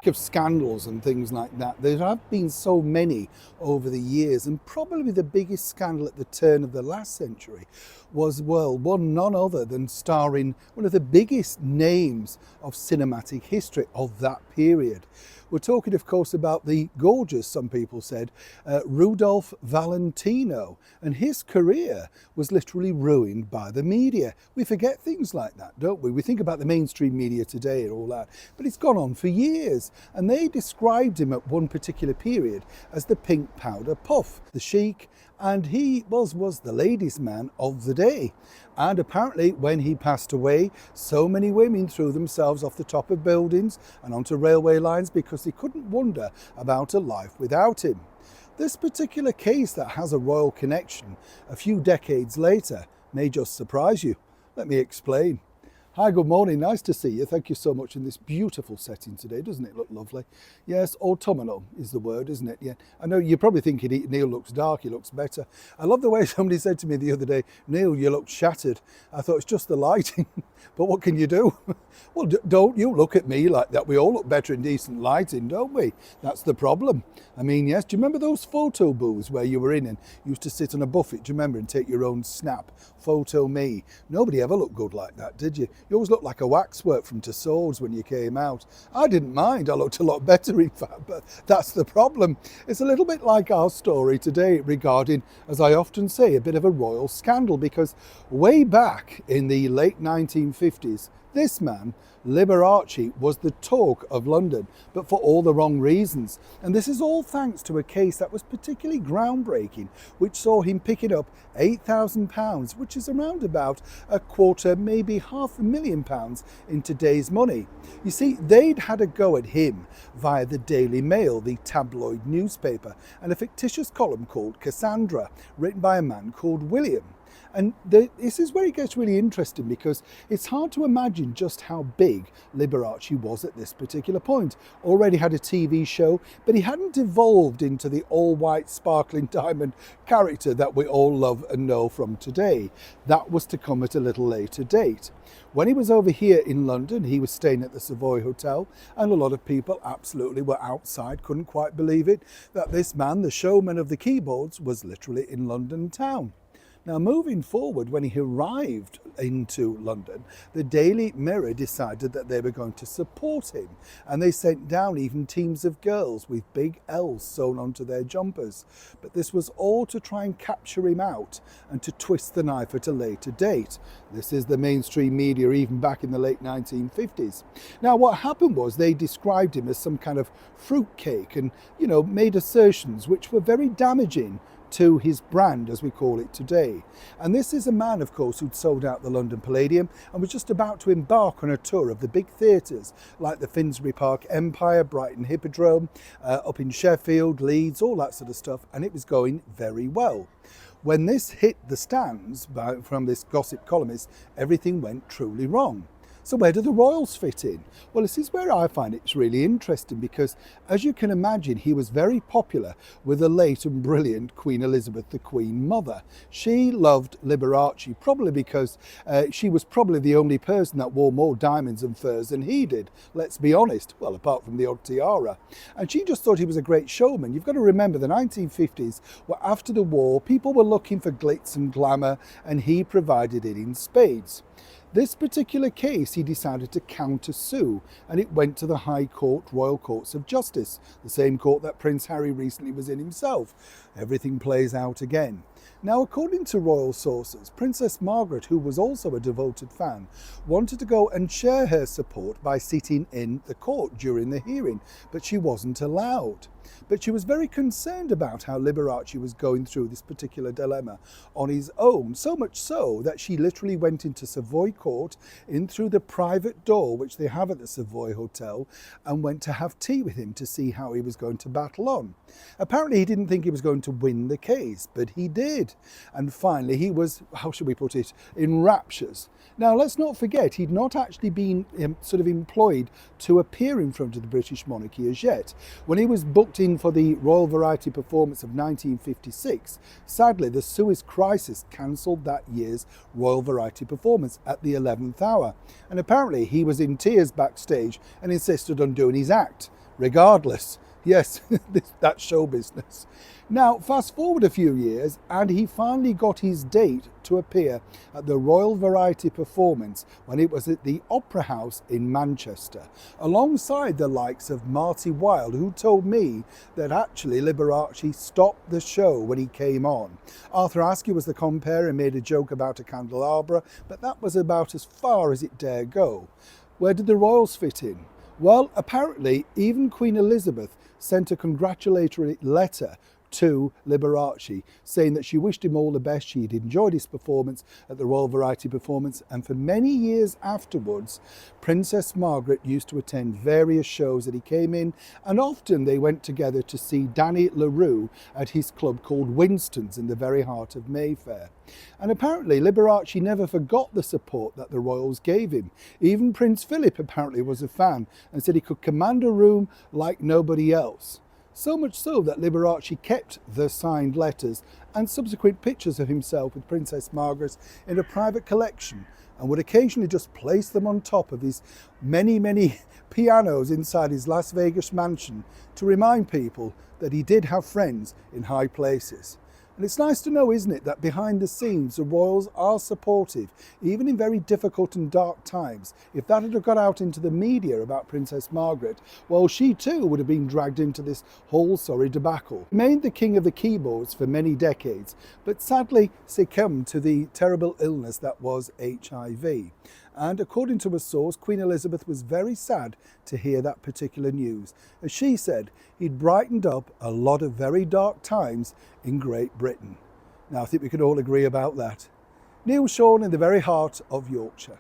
lack of scandals and things like that. There have been so many over the years, and probably the biggest scandal at the turn of the last century was, well, one none other than starring one of the biggest names of cinematic history of that period. We're talking, of course, about the gorgeous, some people said, Rudolph Valentino. And his career was literally ruined by the media. We forget things like that, don't we? We think about the mainstream media today and all that, but it's gone on for years. And they described him at one particular period as the pink powder puff, the chic, and he was the ladies' man of the day. And apparently when he passed away, so many women threw themselves off the top of buildings and onto railway lines because they couldn't wonder about a life without him. This particular case that has a royal connection a few decades later may just surprise you. Let me explain. Hi, good morning, nice to see you. Thank you so much in this beautiful setting today. Doesn't it look lovely? Yes, autumnal is the word, isn't it? Yeah. I know you're probably thinking Neil looks dark, he looks better. I love the way somebody said to me the other day, Neil, you look shattered. I thought it's just the lighting, but what can you do? Well, don't you look at me like that. We all look better in decent lighting, don't we? That's the problem. I mean, yes, do you remember those photo booths where you were in and you used to sit on a buffet, do you remember, and take your own snap? Photo me. Nobody ever looked good like that, did you? You always looked like a waxwork from Tussauds when you came out. I didn't mind, I looked a lot better in fact, but that's the problem. It's a little bit like our story today regarding, as I often say, a bit of a royal scandal, because way back in the late 1950s, this man, Liberace, was the talk of London, but for all the wrong reasons. And this is all thanks to a case that was particularly groundbreaking, which saw him picking up £8,000, which is around about a quarter, maybe £500,000 in today's money. You see, they'd had a go at him via the Daily Mail, the tabloid newspaper, and a fictitious column called Cassandra, written by a man called William. And this is where it gets really interesting, because it's hard to imagine just how big Liberace was at this particular point. Already had a TV show, but he hadn't evolved into the all-white sparkling diamond character that we all love and know from today. That was to come at a little later date. When he was over here in London, he was staying at the Savoy Hotel, and a lot of people absolutely were outside, couldn't quite believe it, that this man, the showman of the keyboards, was literally in London town. Now, moving forward, when he arrived into London, the Daily Mirror decided that they were going to support him, and they sent down even teams of girls with big L's sewn onto their jumpers. But this was all to try and capture him out and to twist the knife at a later date. This is the mainstream media even back in the late 1950s. Now, what happened was they described him as some kind of fruitcake and, made assertions which were very damaging to his brand, as we call it today. And this is a man, of course, who'd sold out the London Palladium and was just about to embark on a tour of the big theatres like the Finsbury Park Empire, Brighton Hippodrome, up in Sheffield, Leeds, all that sort of stuff, and it was going very well. When this hit the stands from this gossip columnist, everything went truly wrong. So where do the royals fit in? Well, this is where I find it's really interesting, because as you can imagine, he was very popular with the late and brilliant Queen Elizabeth, the Queen Mother. She loved Liberace, probably because she was probably the only person that wore more diamonds and furs than he did. Let's be honest, well, apart from the odd tiara. And she just thought he was a great showman. You've got to remember the 1950s were after the war, people were looking for glitz and glamour, and he provided it in spades. This particular case, he decided to counter-sue, and it went to the High Court, Royal Courts of Justice, the same court that Prince Harry recently was in himself. Everything plays out again. Now, according to royal sources, Princess Margaret, who was also a devoted fan, wanted to go and share her support by sitting in the court during the hearing, but she wasn't allowed. But she was very concerned about how Liberace was going through this particular dilemma on his own, so much so that she literally went into Savoy Court, in through the private door which they have at the Savoy Hotel, and went to have tea with him to see how he was going to battle on. Apparently he didn't think he was going to win the case, but he did. And finally he was, how should we put it, in raptures. Now, let's not forget, he'd not actually been sort of employed to appear in front of the British monarchy as yet. When he was booked in for the Royal Variety Performance of 1956, sadly, the Suez Crisis cancelled that year's Royal Variety Performance at the 11th hour. And apparently he was in tears backstage and insisted on doing his act regardless. Yes, that's show business. Now, fast forward a few years, and he finally got his date to appear at the Royal Variety performance when it was at the Opera House in Manchester, alongside the likes of Marty Wilde, who told me that actually Liberace stopped the show when he came on. Arthur Askew was the compere and made a joke about a candelabra, but that was about as far as it dare go. Where did the royals fit in? Well, apparently even Queen Elizabeth sent a congratulatory letter to Liberace, saying that she wished him all the best. She had enjoyed his performance at the Royal Variety performance, and for many years afterwards, Princess Margaret used to attend various shows that he came in, and often they went together to see Danny LaRue at his club called Winston's in the very heart of Mayfair. And apparently Liberace never forgot the support that the royals gave him. Even Prince Philip apparently was a fan and said he could command a room like nobody else. So much so that Liberace kept the signed letters and subsequent pictures of himself with Princess Margaret in a private collection, and would occasionally just place them on top of his many pianos inside his Las Vegas mansion to remind people that he did have friends in high places. And it's nice to know, isn't it, that behind the scenes the royals are supportive, even in very difficult and dark times. If that had got out into the media about Princess Margaret, well, she too would have been dragged into this whole sorry debacle. He remained the king of the keyboards for many decades, but sadly succumbed to the terrible illness that was HIV. And according to a source, Queen Elizabeth was very sad to hear that particular news. As she said, he'd brightened up a lot of very dark times in Great Britain. Now, I think we can all agree about that. Neil Sean in the very heart of Yorkshire.